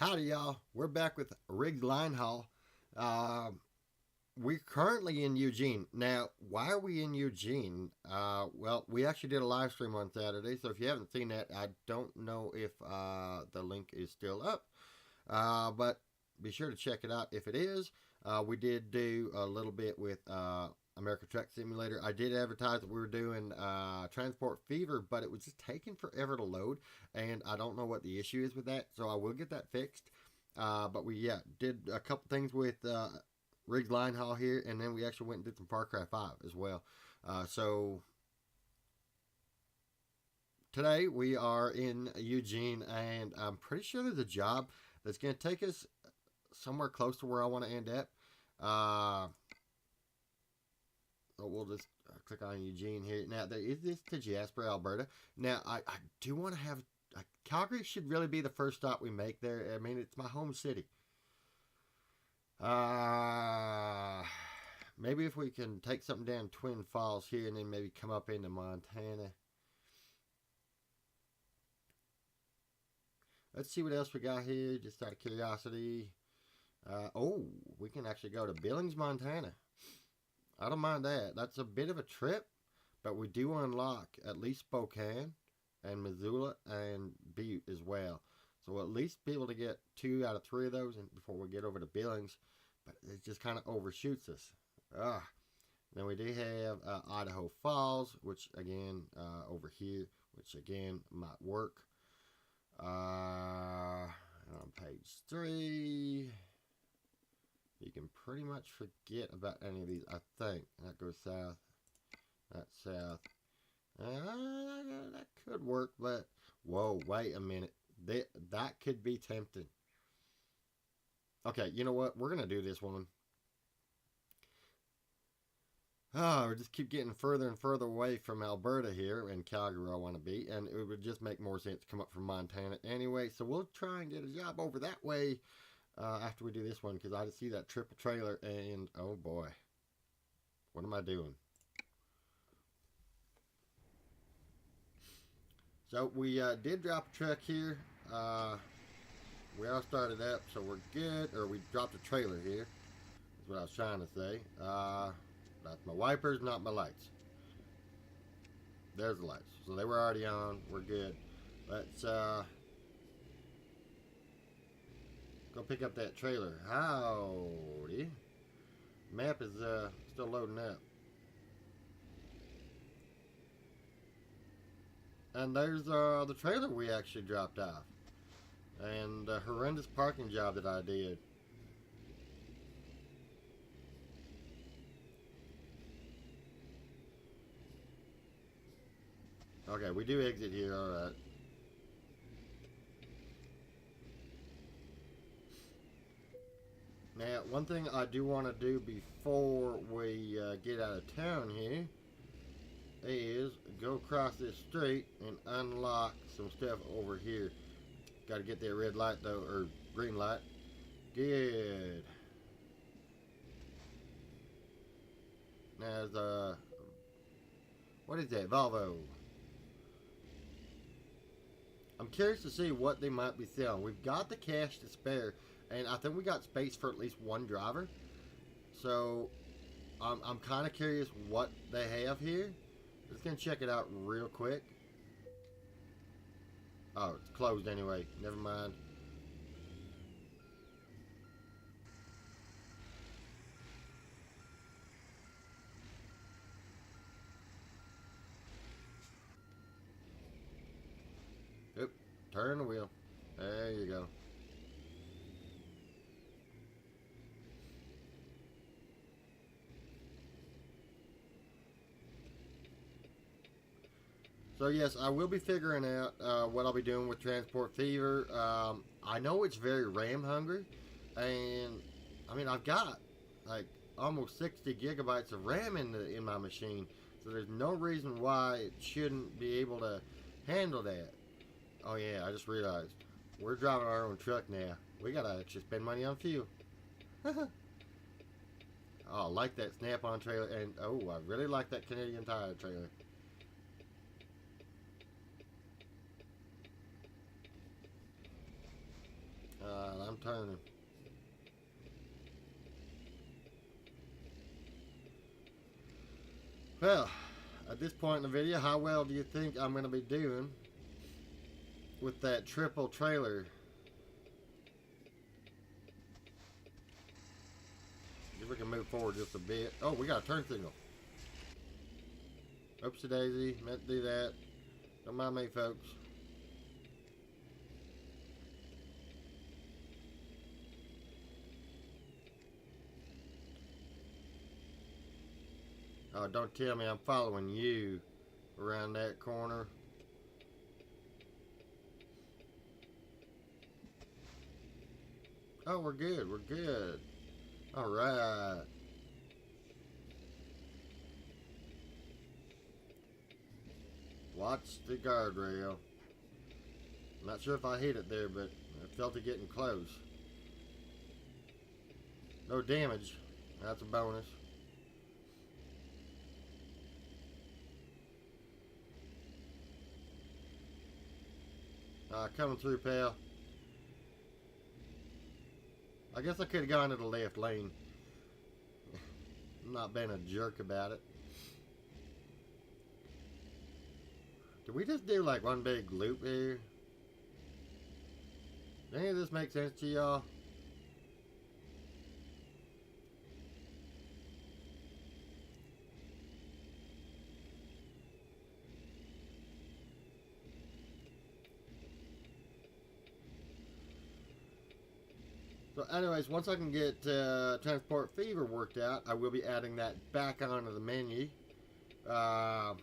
Howdy, y'all. We're back with Riggs Line Haul. Uh, we're currently in Eugene. Now, why are we in Eugene? Well, we actually did a live stream on Saturday, so if you haven't seen that, I don't know if the link is still up. But be sure to check it out if it is. We did do a little bit with American Truck Simulator. I did advertise that we were doing Transport Fever, but it was just taking forever to load, and I don't know what the issue is with that, so I will get that fixed. But we did a couple things with Riggs Line Haul here, and then we actually went and did some Far Cry 5 as well. So today we are in Eugene, and I'm pretty sure there's a job that's going to take us somewhere close to where I want to end up. So we'll just click on Eugene here. Now, there is this to Jasper, Alberta. Now, I do want to have... Calgary should really be the first stop we make there. I mean, it's my home city. Maybe if we can take something down Twin Falls here and then maybe come up into Montana. Let's see what else we got here, just out of curiosity. We can actually go to Billings, Montana. I don't mind that. That's a bit of a trip, but we do unlock at least Spokane and Missoula and Butte as well. So we'll at least be able to get 2 out of 3 of those before we get over to Billings, but it just kind of overshoots us. Then we do have Idaho Falls, which again, over here, which again might work. On page 3, you can pretty much forget about any of these, I think. That goes south. That's south. That could work, but whoa, wait a minute. That could be tempting. Okay, you know what? We're going to do this one. We just keep getting further and further away from Alberta here, and Calgary I want to be, and it would just make more sense to come up from Montana anyway, so we'll try and get a job over that way after we do this one, because I just see that triple trailer, and oh boy, what am I doing? So we did drop a truck here. We all started up, so we're good, or we dropped a trailer here, is what I was trying to say. That's my wipers, not my lights. There's the lights. So they were already on. We're good. Let's go pick up that trailer. Howdy. Map is still loading up. And there's the trailer we actually dropped off. And the horrendous parking job that I did. Okay, we do exit here, alright. Now, one thing I do want to do before we get out of town here is go across this street and unlock some stuff over here. Got to get that red light though, or green light. Good. Now, what is that? Volvo. I'm curious to see what they might be selling. We've got the cash to spare, and I think we got space for at least one driver. So I'm kind of curious what they have here. Just gonna check it out real quick. Oh, it's closed anyway. Never mind. Oop, turn the wheel. There you go. So yes, I will be figuring out what I'll be doing with Transport Fever. I know it's very RAM hungry, and I mean I've got like almost 60 gigabytes of RAM in my machine, so there's no reason why it shouldn't be able to handle that. Oh yeah, I just realized we're driving our own truck now. We gotta actually spend money on fuel. Oh, I like that Snap-on trailer, and oh, I really like that Canadian Tire trailer. I'm turning. Well, at this point in the video, how well do you think I'm going to be doing with that triple trailer? If we can move forward just a bit. Oh, we got a turn signal. Oopsie daisy, meant to do that. Don't mind me, folks. Oh, don't tell me I'm following you around that corner. Oh, we're good. We're good. All right. Watch the guardrail. Not sure if I hit it there, but I felt it getting close. No damage. That's a bonus. Coming through, pal. I guess I could have gone to the left lane. I'm not being a jerk about it. Did we just do like one big loop here? Does any of this make sense to y'all? So anyways, once I can get Transport Fever worked out, I will be adding that back onto the menu. I'm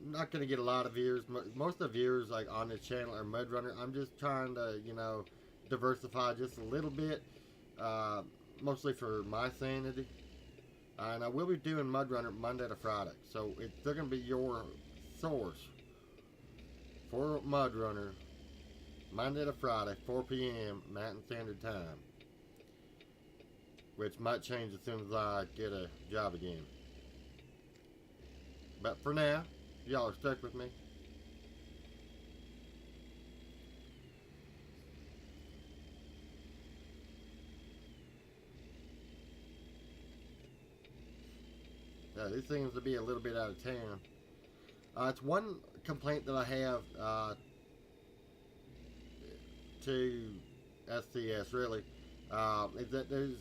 not going to get a lot of viewers. Most of the viewers like on this channel are Mud Runner. I'm just trying to, you know, diversify just a little bit, mostly for my sanity. And I will be doing Mud Runner Monday to Friday. So they're going to be your source for Mud Runner Monday to Friday, 4 p.m. Mountain Standard Time. Which might change as soon as I get a job again. But for now, y'all are stuck with me. This seems to be a little bit out of town. It's one complaint that I have to SCS really, is that there's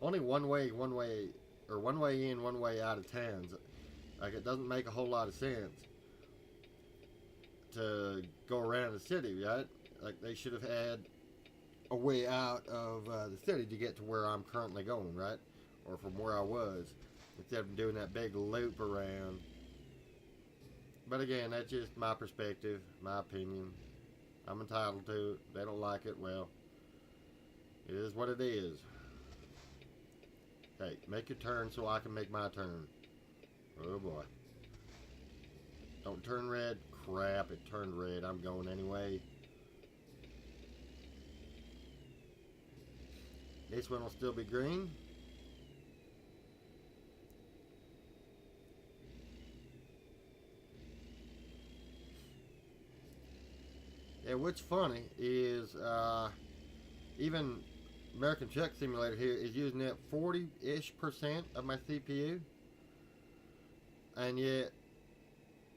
only one way in, one way out of towns. Like, it doesn't make a whole lot of sense to go around the city, right? Like, they should have had a way out of the city to get to where I'm currently going, right? Or from where I was, instead of doing that big loop around. But again, that's just my perspective, my opinion. I'm entitled to it. They don't like it, well, it is what it is. Hey, make your turn so I can make my turn. Oh boy. Don't turn red. Crap, it turned red. I'm going anyway. This one will still be green. Yeah, what's funny is even American Truck Simulator here is using that 40-ish% of my CPU, and yet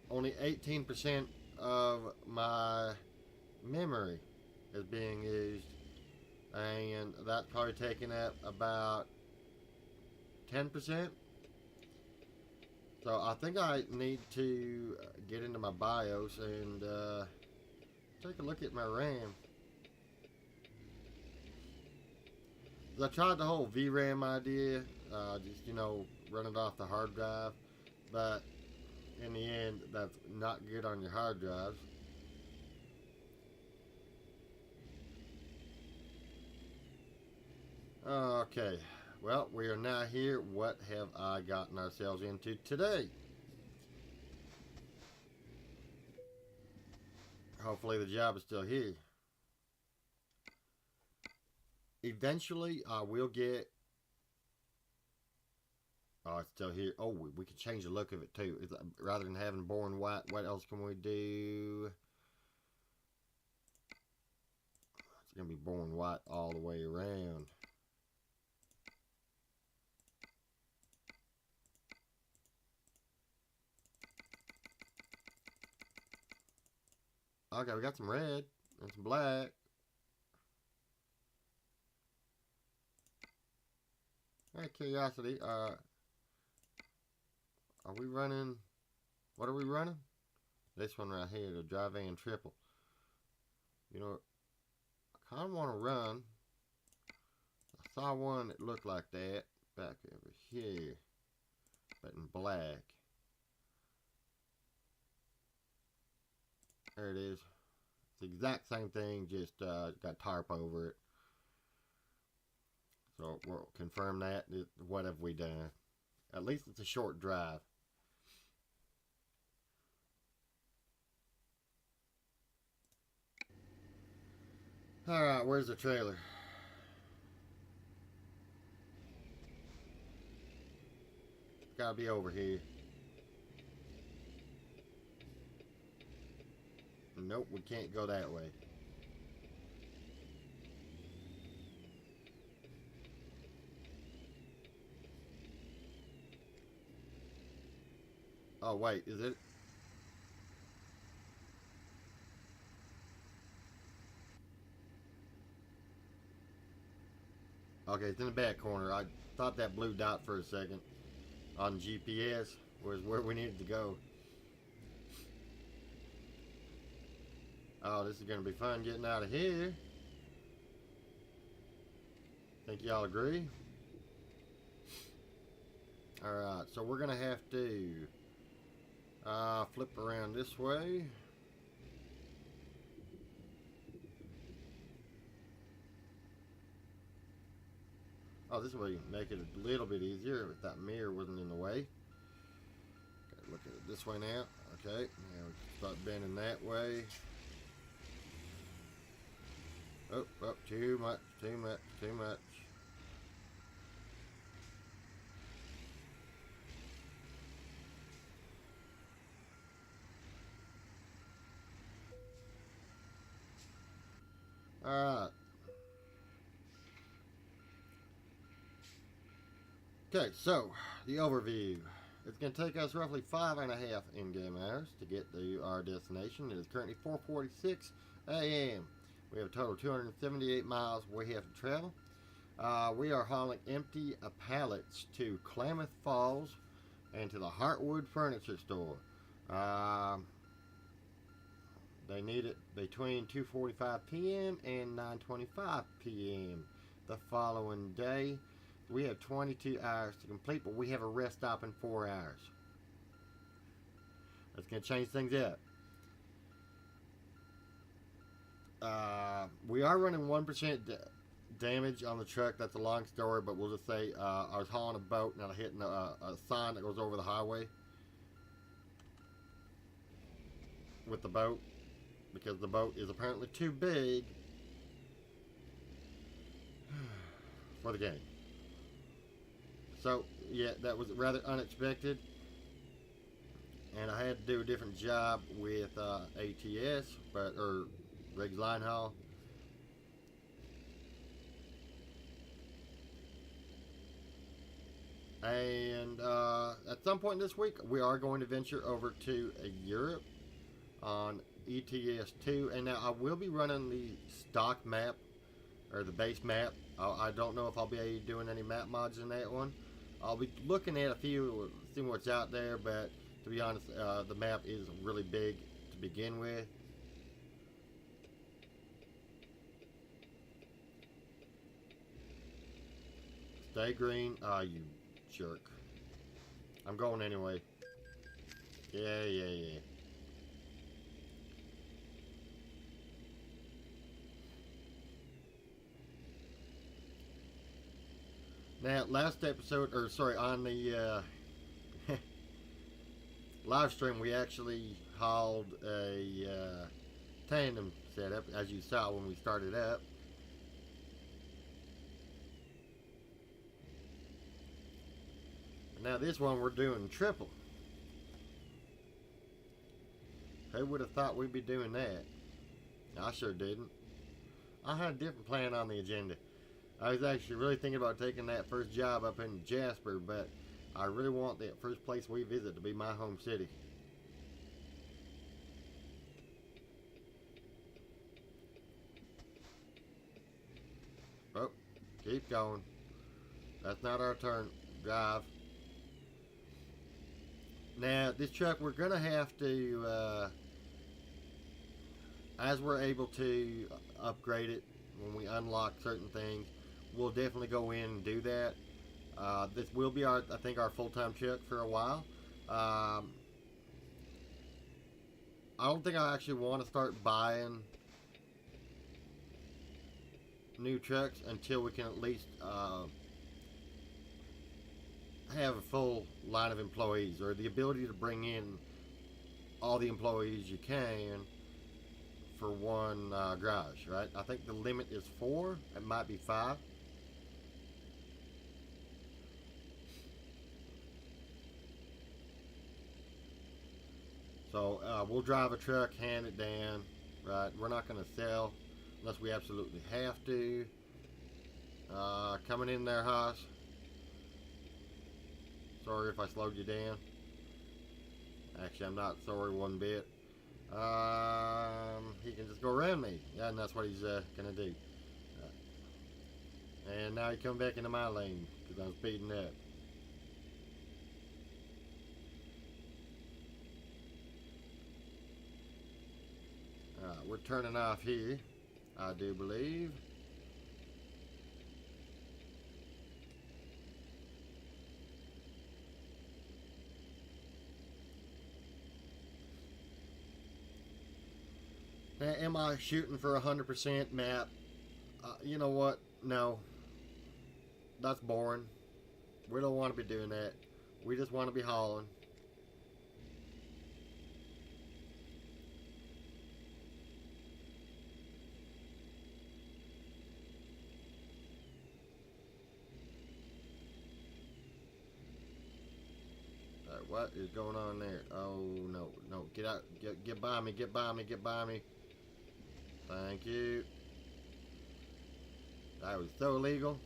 only 18% of my memory is being used, and that's probably taking up about 10%. So I think I need to get into my BIOS and take a look at my RAM. I tried the whole VRAM idea, just, you know, run it off the hard drive, but in the end, that's not good on your hard drives. Okay, well, we are now here. What have I gotten ourselves into today? Hopefully the job is still here. Eventually, I will get... Oh, it's still here. Oh, we can change the look of it, too. Rather than having boring white, what else can we do? It's going to be born white all the way around. Okay, we got some red and some black. Out of curiosity, are we running? What are we running? This one right here, the drive-in triple. You know, I kind of want to run. I saw one that looked like that back over here, but in black. There it is. It's the exact same thing, just got tarp over it. So we'll confirm that. What have we done? At least it's a short drive. Alright, where's the trailer? It's gotta be over here. Nope, we can't go that way. Oh, wait, is it? Okay, it's in the back corner. I thought that blue dot for a second on GPS was where we needed to go. Oh, this is going to be fun getting out of here. Think y'all agree? Alright, so we're going to have to flip around this way. Oh, this way make it a little bit easier if that mirror wasn't in the way. Okay, look at it this way now. Okay, now we start bending that way. Oh, oh, too much, too much, too much. Alright. Okay, so the overview. It's going to take us roughly 5.5 in-game hours to get to our destination. It is currently 4:46 a.m. We have a total of 278 miles we have to travel. We are hauling empty pallets to Klamath Falls and to the Heartwood Furniture Store. They need it between 2:45 p.m. and 9:25 p.m. the following day. We have 22 hours to complete, but we have a rest stop in 4 hours. That's going to change things up. We are running 1% damage on the truck. That's a long story, but we'll just say I was hauling a boat and I hit a sign that goes over the highway with the boat because the boat is apparently too big for the game. So, yeah, that was rather unexpected. And I had to do a different job with ATS, or Riggs Line Haul. And at some point this week, we are going to venture over to Europe on ETS 2. And now I will be running the stock map, or the base map. I don't know if I'll be doing any map mods in that one. I'll be looking at a few, seeing what's out there, but to be honest, the map is really big to begin with. Stay green. Ah, you jerk. I'm going anyway. Yeah, yeah, yeah. Now, last episode, or sorry, on the live stream, we actually hauled a tandem setup, as you saw when we started up. Now this one we're doing triple. Who would have thought we'd be doing that? I sure didn't. I had a different plan on the agenda. I was actually really thinking about taking that first job up in Jasper, but I really want that first place we visit to be my home city. Oh, keep going. That's not our turn. Drive. Now, this truck, we're going to have to, as we're able to upgrade it when we unlock certain things, we'll definitely go in and do that. This will be our, I think, our full-time truck for a while. I don't think I actually want to start buying new trucks until we can at least have a full line of employees, or the ability to bring in all the employees you can for one garage, right? I think the limit is 4. It might be 5. So we'll drive a truck, hand it down, right? We're not going to sell unless we absolutely have to. Coming in there, Haas. Sorry if I slowed you down. Actually, I'm not sorry one bit. He can just go around me. Yeah, and that's what he's gonna do. And now he come back into my lane because I'm speeding up. We're turning off here, I do believe. Now, am I shooting for 100% map? You know what? No. That's boring. We don't want to be doing that. We just want to be hauling. What is going on there? Oh, no, no. Get out. Get by me. Get by me. Get by me. Thank you. That was so illegal.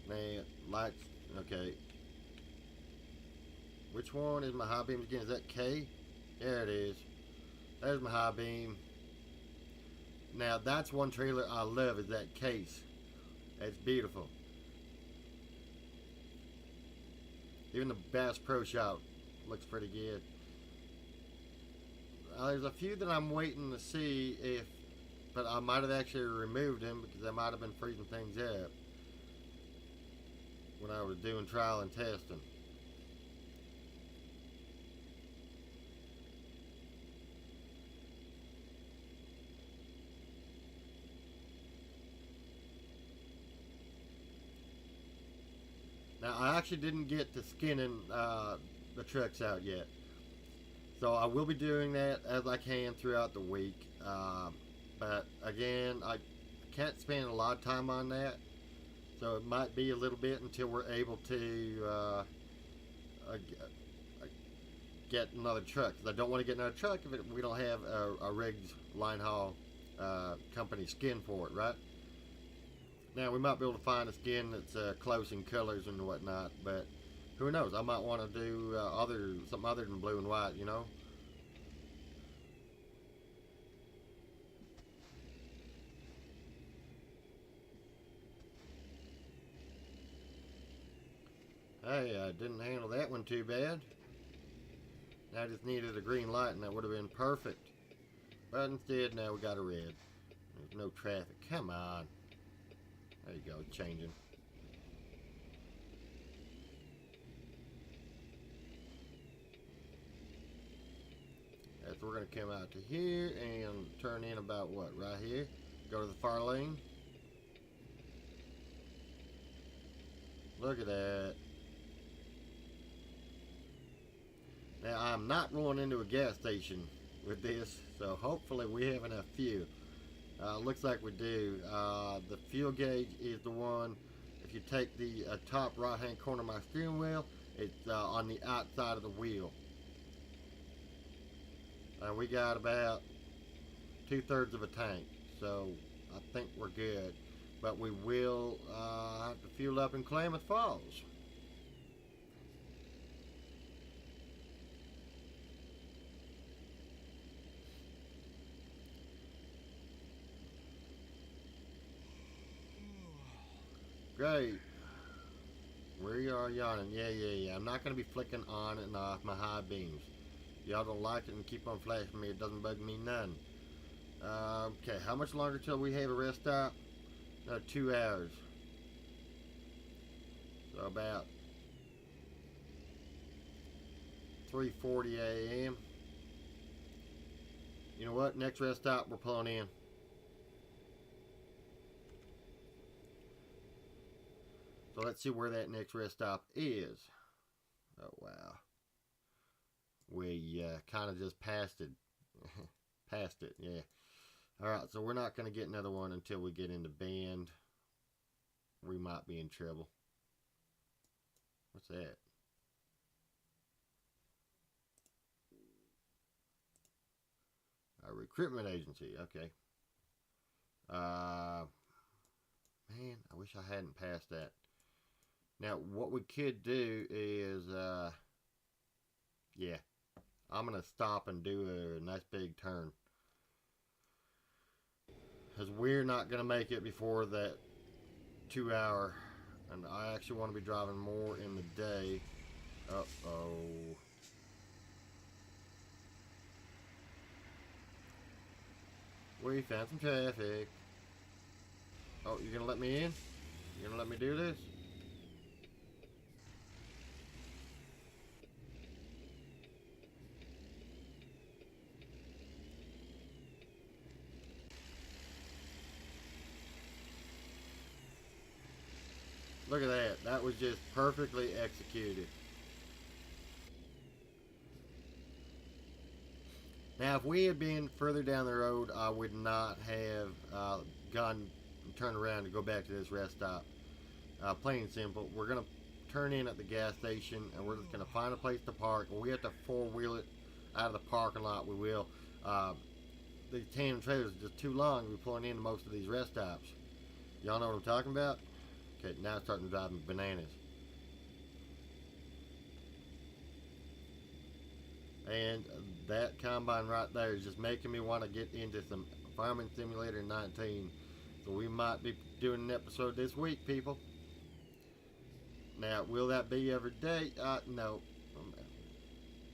Man, lights. Okay. Which one is my high beam again? Is that K? There it is. There's my high beam. Now that's one trailer I love, is that case. It's beautiful. Even the Bass Pro Shop looks pretty good. There's a few that I'm waiting to see if, but I might have actually removed them because I might have been freezing things up when I was doing trial and testing. Now, I actually didn't get to skinning the trucks out yet. So I will be doing that as I can throughout the week. But again, I can't spend a lot of time on that. So it might be a little bit until we're able to get another truck. Because I don't want to get another truck if we don't have a Riggs line haul company skin for it, right? Now, we might be able to find a skin that's close in colors and whatnot, but who knows? I might want to do something other than blue and white, you know? Hey, I didn't handle that one too bad. I just needed a green light and that would have been perfect. But instead, now we got a red. There's no traffic. Come on. There you go, changing. So we're going to come out to here and turn in about what, right here? Go to the far lane. Look at that. Now, I'm not rolling into a gas station with this, so hopefully we have enough fuel. Looks like we do. The fuel gauge is the one. If you take the top right hand corner of my steering wheel, it's on the outside of the wheel. And we got about 2/3 of a tank, so I think we're good. But we will have to fuel up in Klamath Falls. Great. Where you are yawning? Yeah. I'm not going to be flicking on and off my high beams. Y'all don't like it and keep on flashing me. It doesn't bug me none. Okay, how much longer till we have a rest stop? 2 hours. So about 3:40 a.m. You know what? Next rest stop, we're pulling in. So let's see where that next rest stop is. Oh, wow. We kind of just passed it. Passed it, yeah. Alright, so we're not going to get another one until we get into Bend. We might be in trouble. What's that? A recruitment agency, okay. Man, I wish I hadn't passed that. Now, what we could do is, yeah, I'm going to stop and do a nice big turn. Because we're not going to make it before that 2 hour. And I actually want to be driving more in the day. Uh-oh. We found some traffic. Oh, you're going to let me in? You're going to let me do this? Look at that. That was just perfectly executed. Now, if we had been further down the road, I would not have gone and turned around to go back to this rest stop. Plain and simple. We're going to turn in at the gas station, and we're just going to find a place to park. When we have to four-wheel it out of the parking lot, we will. These tandem trailers are just too long to be pulling into most of these rest stops. Y'all know what I'm talking about? Okay, now it's starting to drive me bananas. And that combine right there is just making me want to get into some Farming Simulator 19. So we might be doing an episode this week, people. Now, will that be every day? No.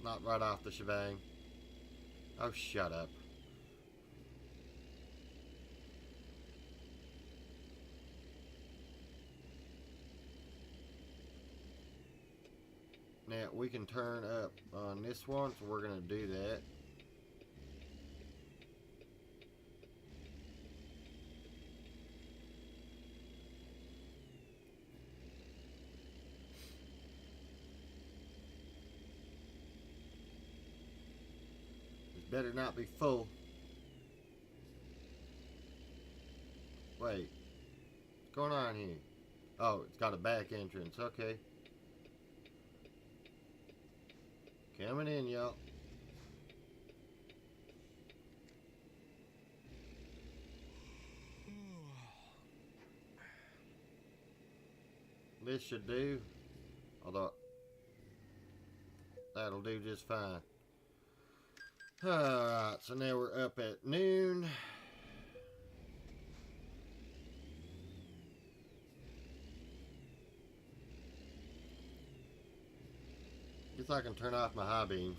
Not right off the shebang. Oh, shut up. Now, we can turn up on this one, so we're going to do that. It better not be full. Wait. What's going on here? Oh, it's got a back entrance. Okay. Coming in, y'all. This should do. Although, that'll do just fine. Alright, so now we're up at noon. Guess I can turn off my high beams.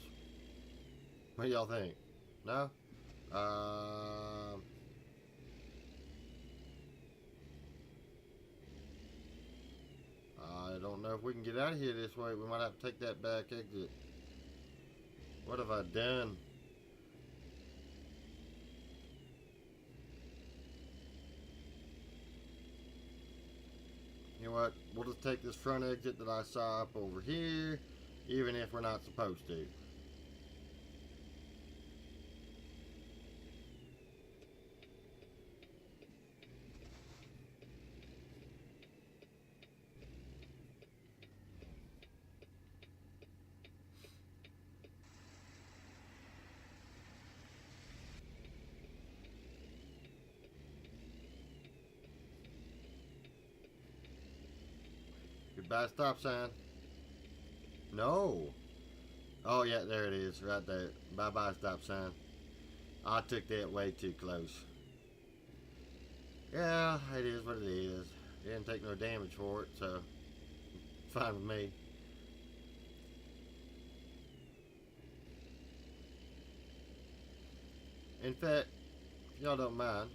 What do y'all think? No? I don't know if we can get out of here this way. We might have to take that back exit. What have I done? You know what? We'll just take this front exit that I saw up over here, even if we're not supposed to. Goodbye, stop sign. No. Oh, yeah, there it is, right there. Bye-bye, stop sign. I took that way too close. Yeah, it is what it is. Didn't take no damage for it, so fine with me. In fact, if y'all don't mind,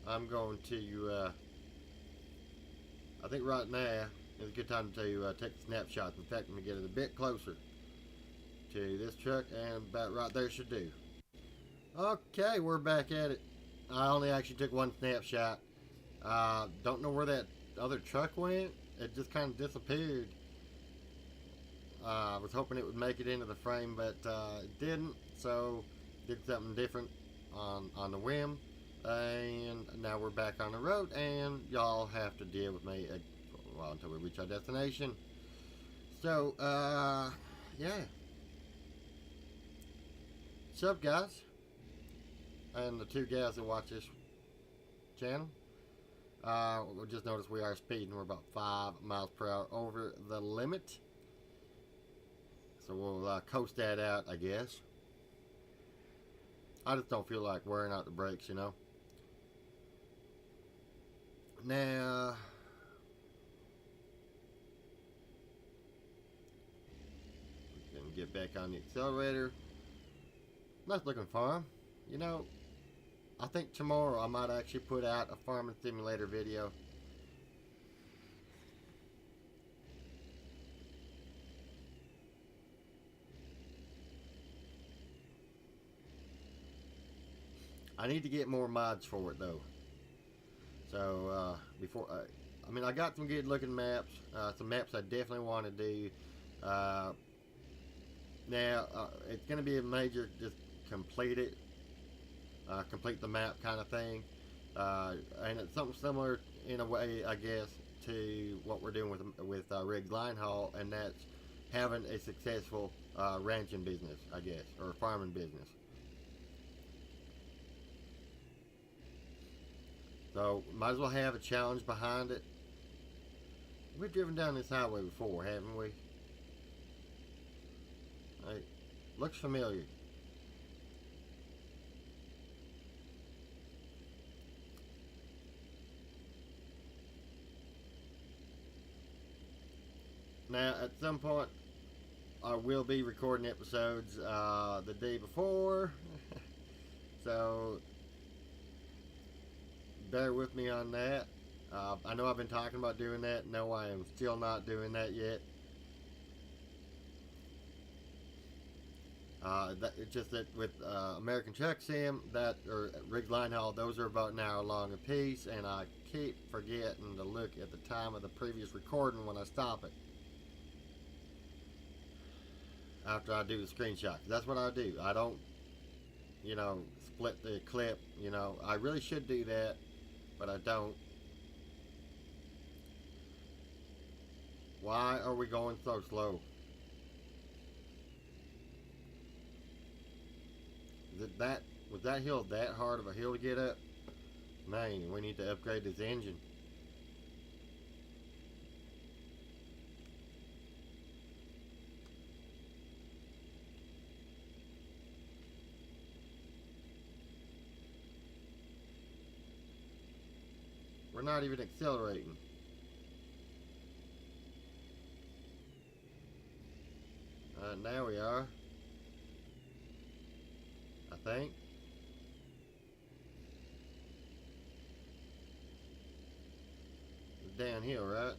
I'm going to, I think right now is a good time to take a snapshot. In fact, let me get it a bit closer to this truck, and about right there should do. Okay, we're back at it. I only actually took one snapshot. Don't know where that other truck went. It just kind of disappeared. I was hoping it would make it into the frame, but it didn't. So did something different on the whim, and now we're back on the road, and y'all have to deal with me well, until we reach our destination. So yeah. What's up, guys? And the two guys that watch this channel. We just noticed we are speeding. We're about 5 miles per hour over the limit. So we'll coast that out, I guess. I just don't feel like wearing out the brakes, you know. Now, we can get back on the accelerator. Not looking fun. You know, I think tomorrow I might actually put out a farming simulator video. I need to get more mods for it though. So before, I mean, I got some good looking maps. Some maps I definitely want to do. Now it's going to be a major just complete it, complete the map kind of thing, and it's something similar in a way, I guess, to what we're doing with Riggs Line Haul, and that's having a successful ranching business, I guess, or farming business. So might as well have a challenge behind it. We've driven down this highway before, haven't we? It looks familiar. Now, at some point, I will be recording episodes the day before. So bear with me on that. I know I've been talking about doing that. No, I am still not doing that yet. It's just that with American Truck Sim, or Riggs Line Haul, those are about an hour long a piece, and I keep forgetting to look at the time of the previous recording when I stop it. After I do the screenshot. That's what I do. I don't, you know, split the clip. You know, I really should do that, but I don't. Why are we going so slow? Was that hill that hard of a hill to get up? Man, we need to upgrade this engine. We're not even accelerating. Now we are. I think. It's downhill, right?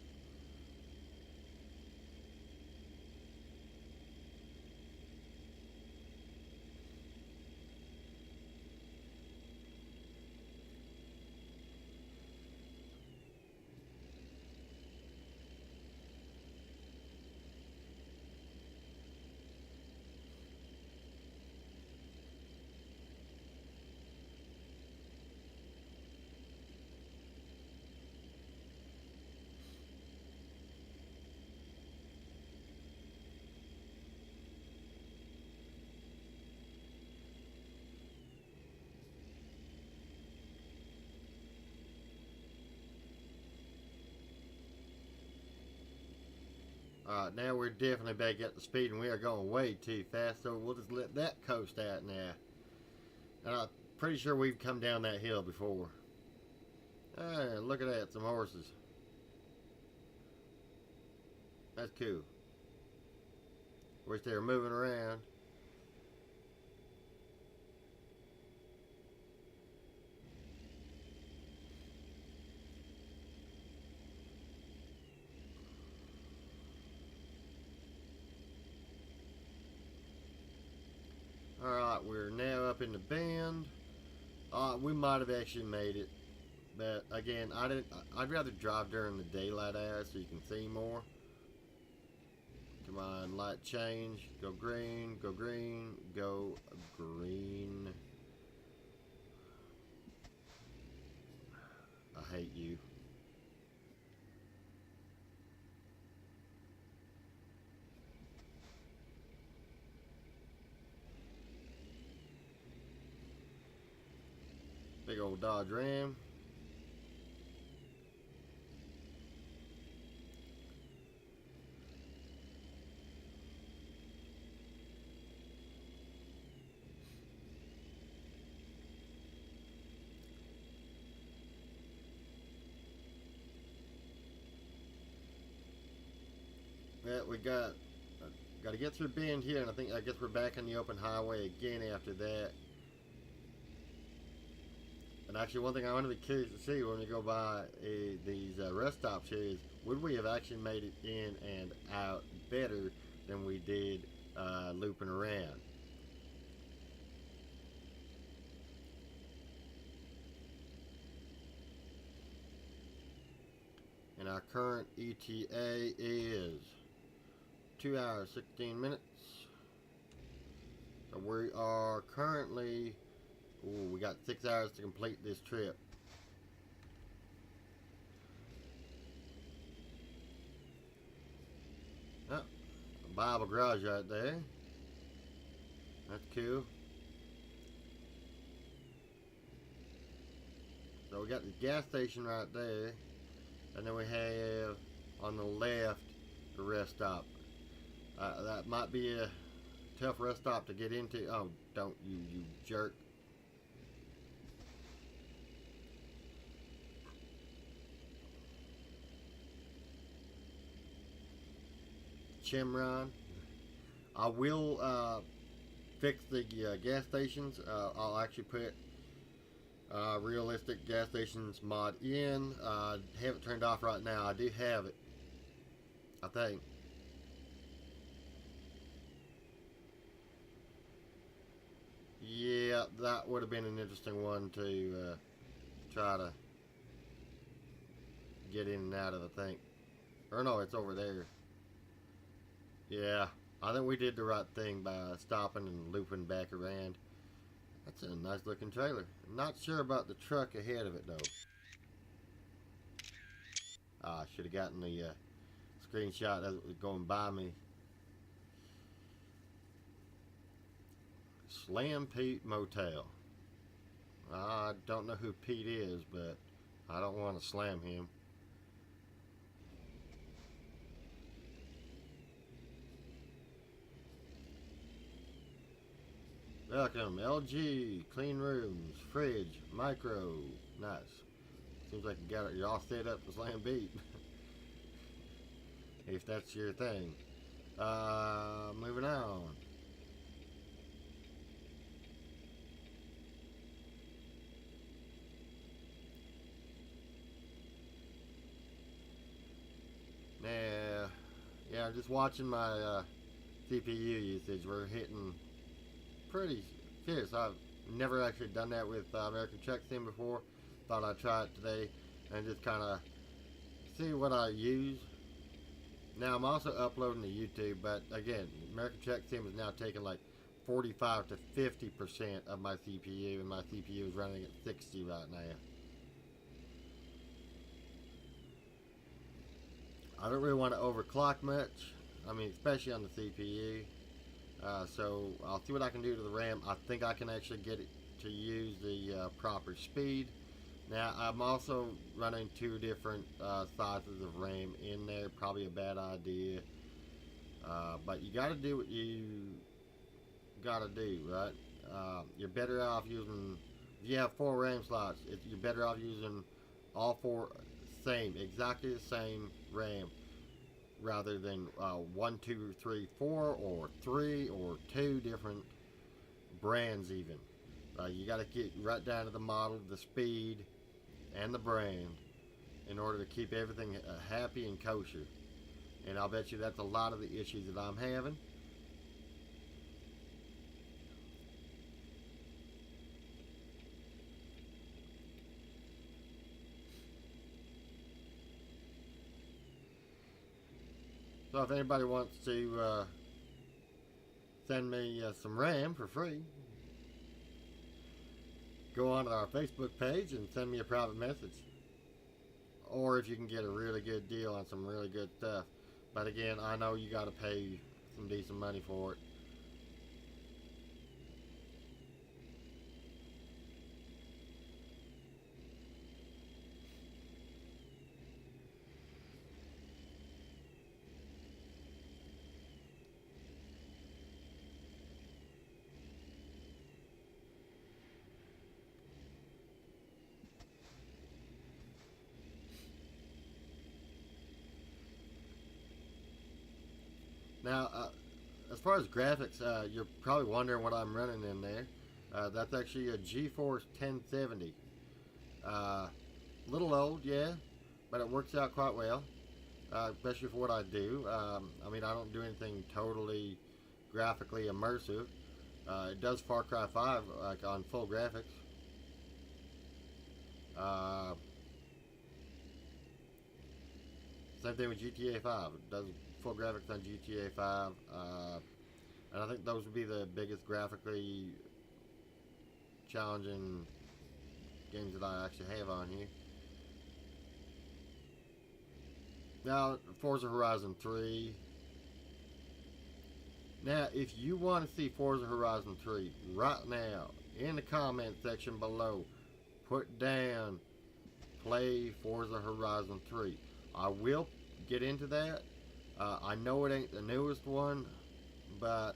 Now we're definitely back at the speed and we are going way too fast, so we'll just let that coast out now. And I'm pretty sure we've come down that hill before. Hey, look at that, some horses. That's cool. Wish they were moving around. Alright, we're now up in the bend. We might have actually made it. But again, I'd rather drive during the daylight hours so you can see more. Come on, light change. Go green, go green, go green. I hate you. Big old Dodge Ram. Yeah, we got to get through bend here, and I guess we're back on the open highway again after that. And actually, one thing I want to be curious to see when we go by these rest stops here is, would we have actually made it in and out better than we did looping around? And our current ETA is 2 hours 16 minutes. So we are currently, we got 6 hours to complete this trip. Oh, a Bible garage right there. That's cool. So we got the gas station right there, and then we have on the left the rest stop. That might be a tough rest stop to get into. Oh, don't you jerk. Chimron. I will fix the gas stations. I'll actually put realistic gas stations mod in. Have it turned off right now. I do have it, I think. Yeah, that would have been an interesting one to try to get in and out of, I think. Or no, it's over there. Yeah, I think we did the right thing by stopping and looping back around. That's a nice looking trailer. Not sure about the truck ahead of it though. I should have gotten the screenshot as it was going by me. Slam Pete Motel. I don't know who Pete is, but I don't want to slam him. Welcome, LG, clean rooms, fridge, micro, nice. Seems like you're all set up for slam beat. If that's your thing. Moving on. Now, yeah, just watching my CPU usage. We're hitting pretty fierce. I've never actually done that with American Truck Sim before. Thought I'd try it today and just kind of see what I use. Now I'm also uploading to YouTube, but again, American Truck Sim is now taking like 45 to 50% of my CPU, and my CPU is running at 60 right now. I don't really want to overclock much. I mean, especially on the CPU. So I'll see what I can do to the RAM. I think I can actually get it to use the proper speed. Now I'm also running two different sizes of RAM in there. Probably a bad idea. But you got to do what you got to do, right? You're better off using, if you have 4 RAM slots, you're better off using all 4 exactly the same RAM rather than 1, 2, 3, 4, or 3 or 2 different brands even. You got to get right down to the model, the speed, and the brand in order to keep everything happy and kosher. And I'll bet you that's a lot of the issues that I'm having. So if anybody wants to send me some RAM for free, go on to our Facebook page and send me a private message. Or if you can get a really good deal on some really good stuff. But again, I know you got to pay some decent money for it. Now, as far as graphics, you're probably wondering what I'm running in there. That's actually a GeForce 1070. Little old, yeah, but it works out quite well, especially for what I do. I mean, I don't do anything totally graphically immersive. It does Far Cry 5 like on full graphics. Uh, Same thing with GTA 5. It does full graphics on GTA 5. And I think those would be the biggest graphically challenging games that I actually have on here. Now, Forza Horizon 3. Now, if you want to see Forza Horizon 3 right now, in the comment section below, put down play Forza Horizon 3. I will get into that. I know it ain't the newest one, but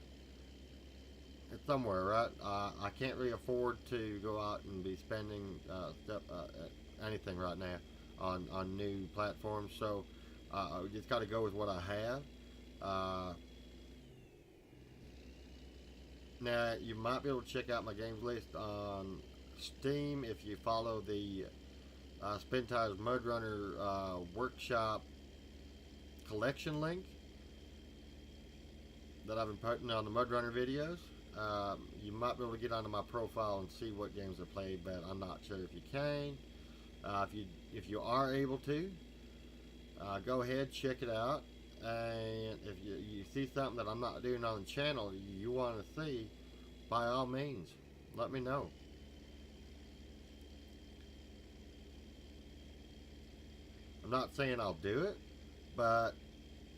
it's somewhere, right? I can't really afford to go out and be spending anything right now on new platforms, so I just got to go with what I have. Now, you might be able to check out my games list on Steam if you follow the Spintire's Mud Runner Workshop collection link that I've been putting on the Mud Runner videos. You might be able to get onto my profile and see what games I played, but I'm not sure if you can. If you are able to, go ahead, check it out. And if you see something that I'm not doing on the channel you want to see, by all means, let me know. I'm not saying I'll do it, but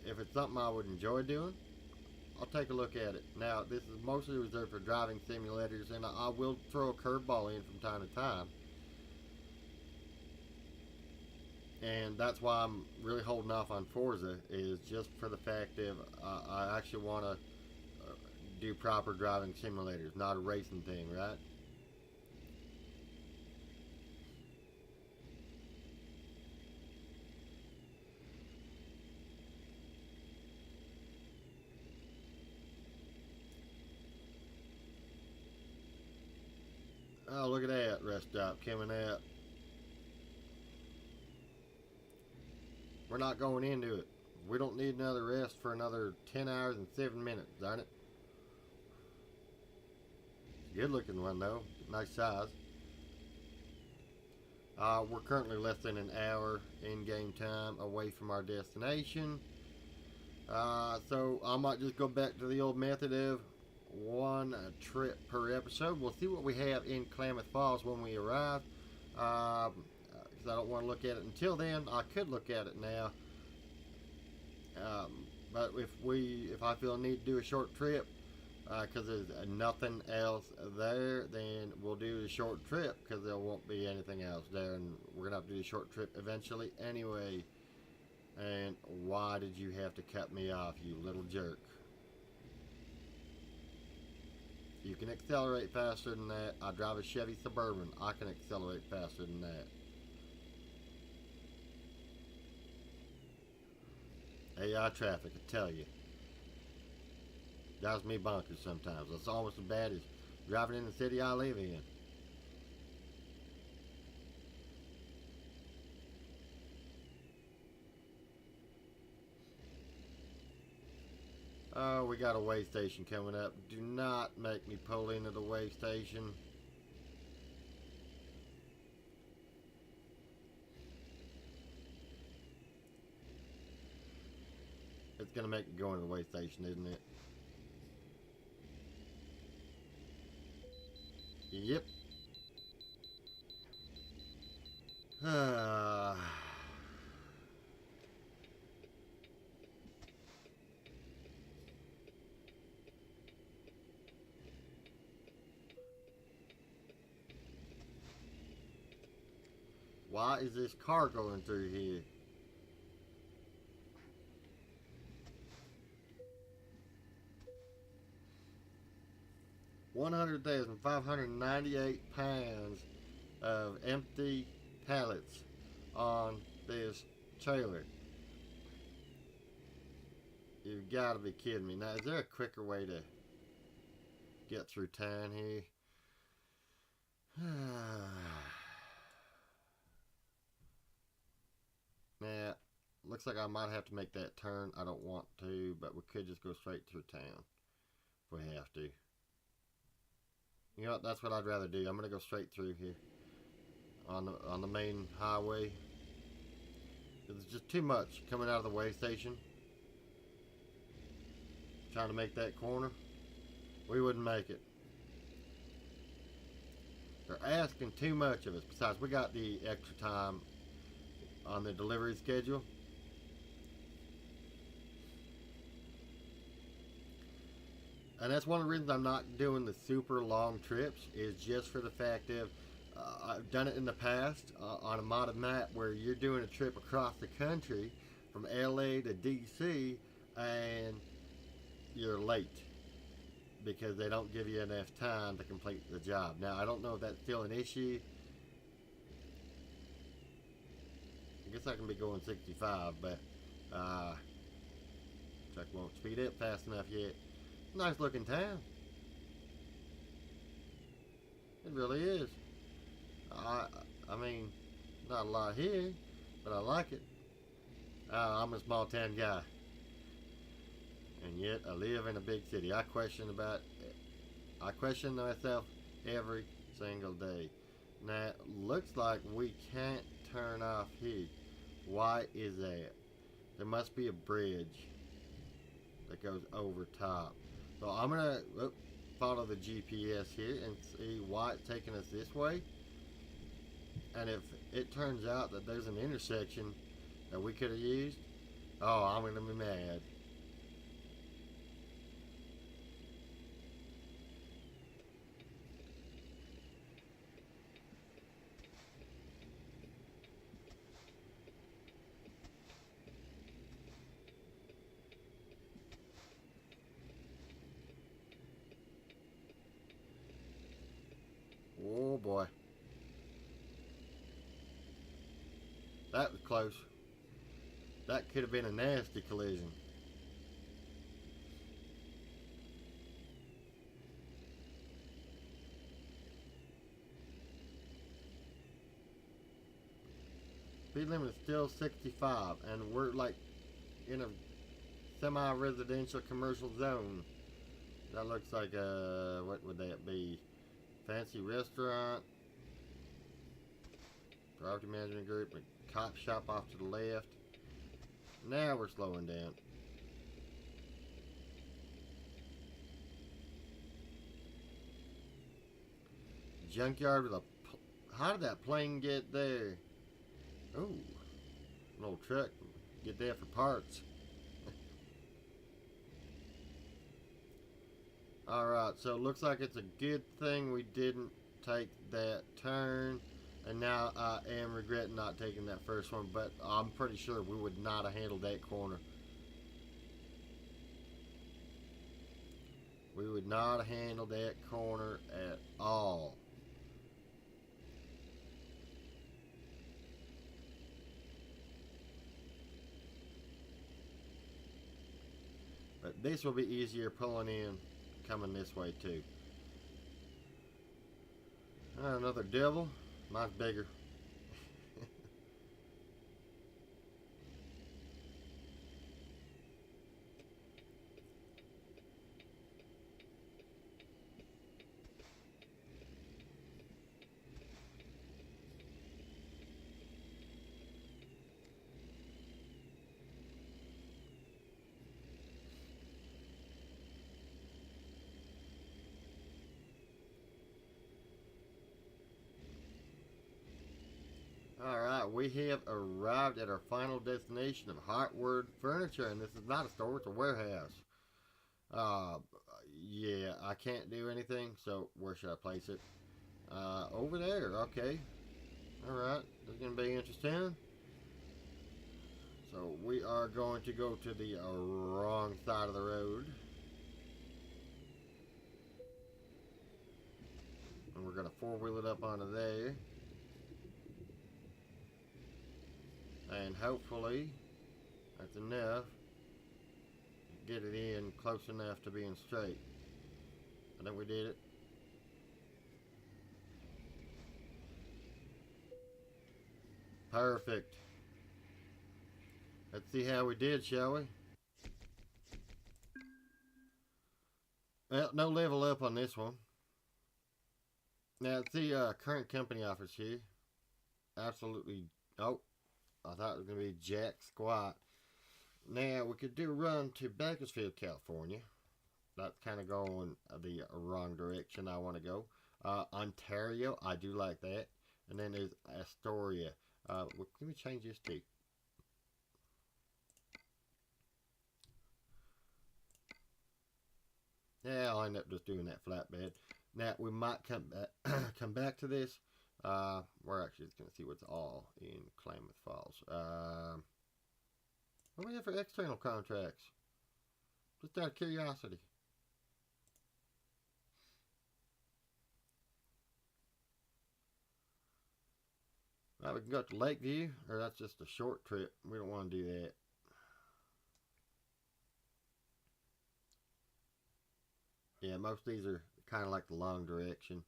if it's something I would enjoy doing, I'll take a look at it. Now, this is mostly reserved for driving simulators, and I will throw a curveball in from time to time. And that's why I'm really holding off on Forza, is just for the fact that I actually want to do proper driving simulators, not a racing thing, right? Oh, look at that rest stop coming out. We're not going into it. We don't need another rest for another 10 hours and 7 minutes, darn it. Good looking one though, nice size. We're currently less than an hour in game time away from our destination. So I might just go back to the old method of one trip per episode. We'll see what we have in Klamath Falls when we arrive. Because I don't want to look at it until then. I could look at it now. But if I feel a need to do a short trip, because there's nothing else there, then we'll do a short trip because there won't be anything else there, and we're gonna have to do a short trip eventually anyway. And why did you have to cut me off, you little jerk? You can accelerate faster than that. I drive a Chevy Suburban. I can accelerate faster than that. AI traffic, I tell you. Drives me bonkers sometimes. It's almost as bad as driving in the city I live in. Oh, we got a way station coming up. Do not make me pull into the way station. It's going to make me go into the way station, isn't it? Yep. Why is this car going through here? £100,598 of empty pallets on this trailer. You've got to be kidding me. Now, is there a quicker way to get through town here? Now, looks like I might have to make that turn. I don't want to, but we could just go straight through town if we have to. You know what? That's what I'd rather do. I'm gonna go straight through here on the main highway. There's just too much coming out of the way station. Trying to make that corner, we wouldn't make it. They're asking too much of us. Besides, we got the extra time on the delivery schedule. And that's one of the reasons I'm not doing the super long trips, is just for the fact of I've done it in the past on a modded map where you're doing a trip across the country from LA to DC and you're late because they don't give you enough time to complete the job. Now, I don't know if that's still an issue. I guess I can be going 65, but truck won't speed up fast enough yet. Nice looking town. It really is. I mean, not a lot here, but I like it. I'm a small town guy, and yet I live in a big city. I question myself every single day. Now, looks like we can't turn off here. Why is that? There must be a bridge that goes over top. So I'm gonna follow the GPS here and see why it's taking us this way. And if it turns out that there's an intersection that we could have used, oh, I'm gonna be mad. Oh boy. That was close. That could have been a nasty collision. Speed limit is still 65, and we're like in a semi-residential commercial zone. That looks like what would that be? Fancy restaurant, property management group, a cop shop off to the left. Now we're slowing down. Junkyard with a. How did that plane get there? Oh, an old truck. Get there for parts. Alright, so it looks like it's a good thing we didn't take that turn. And now I am regretting not taking that first one, but I'm pretty sure we would not have handled that corner. We would not have handled that corner at all. But this will be easier pulling in coming this way too. Another devil. Mine's bigger. Alright, we have arrived at our final destination of Heartwood Furniture, and this is not a store, it's a warehouse. Uh, yeah, I can't do anything, so where should I place it? Over there, okay. Alright, this is going to be interesting. So we are going to go to the wrong side of the road. And we're going to four-wheel it up onto there. And hopefully that's enough to get it in close enough to being straight. I think we did it. Perfect. Let's see how we did, shall we? Well, no level up on this one. Now, let's see current company offers here. Absolutely. Oh, I thought it was going to be jack squat. Now, we could do a run to Bakersfield, California. That's kind of going the wrong direction I want to go. Ontario, I do like that. And then there's Astoria. Let me change this to. Yeah, I'll end up just doing that flatbed. Now, we might come back, come back to this. We're actually just going to see what's all in Klamath Falls. What do we have for external contracts? Just out of curiosity. Right, we can go up to Lakeview, or that's just a short trip. We don't want to do that. Yeah, most of these are kind of like the long direction.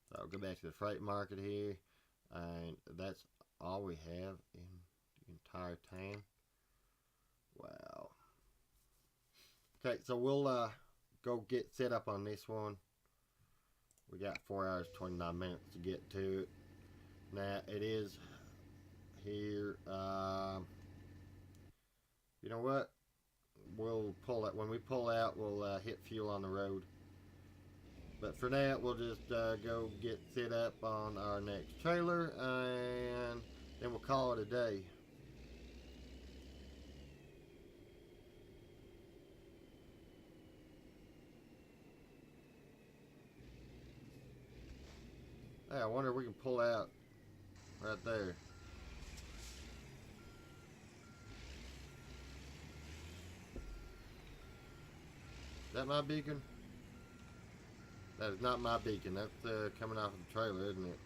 So I'll go back to the freight market here, and that's all we have in the entire town. Wow. Okay, so we'll go get set up on this one. We got 4 hours 29 minutes to get to it. Now it is here. You know what? We'll pull it when we pull out. We'll hit fuel on the road. But for now, we'll just go get set up on our next trailer, and then we'll call it a day. Hey, I wonder if we can pull out right there. Is that my beacon? That is not my beacon. That's coming off of the trailer, isn't it?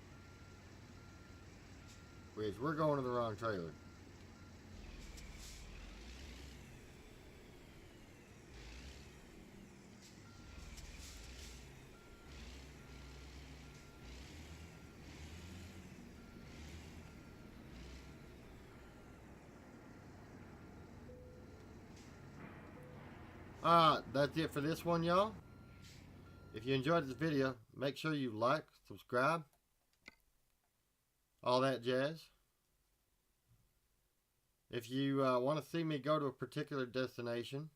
Which we're going to the wrong trailer. That's it for this one, y'all. If you enjoyed this video, make sure you like, subscribe, all that jazz. If you want to see me go to a particular destination,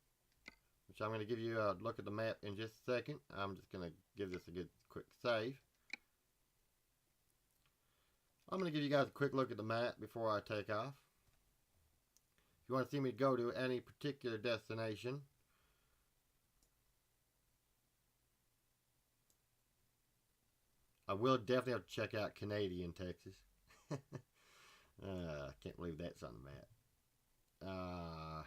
which I'm going to give you a look at the map in just a second. I'm just going to give this a good quick save. I'm going to give you guys a quick look at the map before I take off. If you want to see me go to any particular destination, I will definitely have to check out Canadian Texas. I can't believe that's on the map.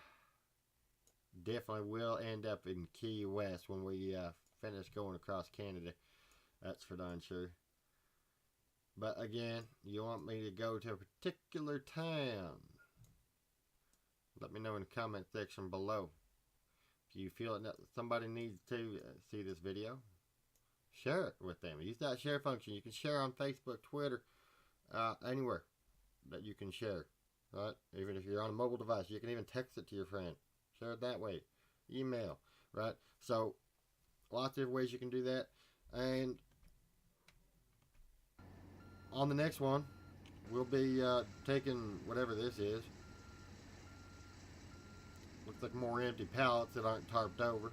Definitely will end up in Key West when we finish going across Canada. That's for darn sure. But again, you want me to go to a particular town? Let me know in the comment section below. If you feel that somebody needs to see this video, share it with them. Use that share function. You can share on Facebook, Twitter, anywhere that you can share. Right? Even if you're on a mobile device, you can even text it to your friend. Share it that way. Email. Right? So, lots of ways you can do that. And on the next one, we'll be taking whatever this is. Looks like more empty pallets that aren't tarped over.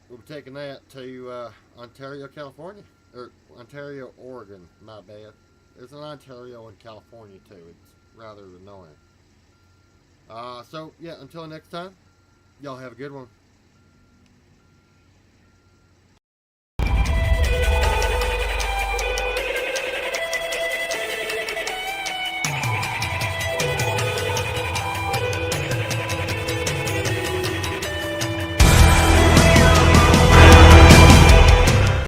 We'll be taking that to Ontario, California. Or Ontario, Oregon, my bad. There's an Ontario and California too. It's rather annoying. So, yeah, until next time, y'all have a good one.